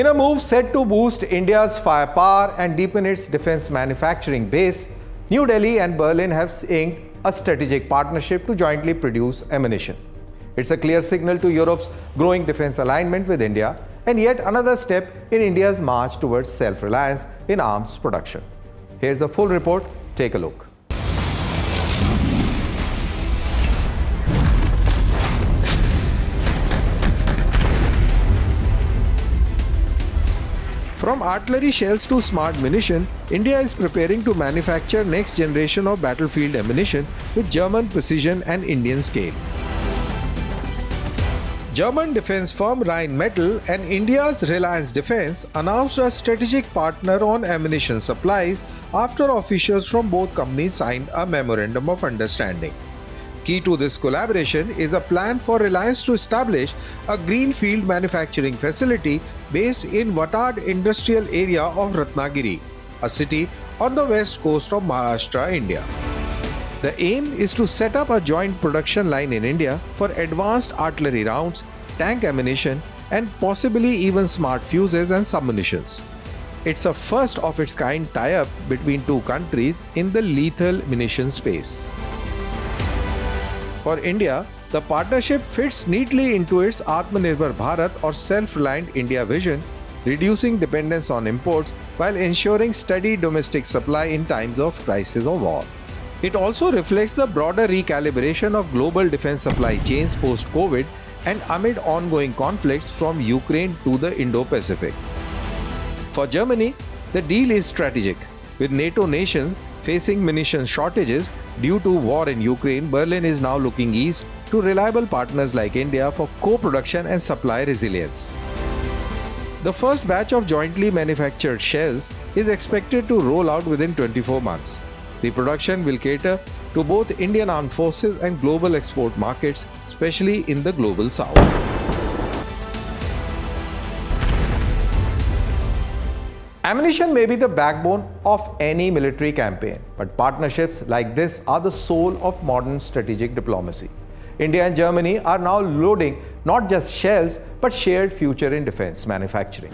In a move set to boost India's firepower and deepen its defense manufacturing base, New Delhi and Berlin have inked a strategic partnership to jointly produce ammunition. It's a clear signal to Europe's growing defense alignment with India and yet another step in India's march towards self-reliance in arms production. Here's a full report. Take a look. From artillery shells to smart munition, India is preparing to manufacture next generation of battlefield ammunition with German precision and Indian scale. German defense firm Rheinmetall and India's Reliance Defense announced a strategic partner on ammunition supplies after officials from both companies signed a Memorandum of Understanding. Key to this collaboration is a plan for Reliance to establish a Greenfield manufacturing facility based in Watad industrial area of Ratnagiri, a city on the west coast of Maharashtra, India. The aim is to set up a joint production line in India for advanced artillery rounds, tank ammunition, and possibly even smart fuses and submunitions. It's a first of its kind tie-up between two countries in the lethal munition space. For India, the partnership fits neatly into its Atmanirbhar Bharat or self-reliant India vision, reducing dependence on imports while ensuring steady domestic supply in times of crisis or war. It also reflects the broader recalibration of global defense supply chains post-COVID and amid ongoing conflicts from Ukraine to the Indo-Pacific. For Germany, the deal is strategic. With NATO nations facing munitions shortages due to war in Ukraine, Berlin is now looking east to reliable partners like India for co-production and supply resilience. The first batch of jointly manufactured shells is expected to roll out within 24 months. The production will cater to both Indian armed forces and global export markets, especially in the global south. Ammunition may be the backbone of any military campaign, but partnerships like this are the soul of modern strategic diplomacy. India and Germany are now loading not just shells, but shared future in defense manufacturing.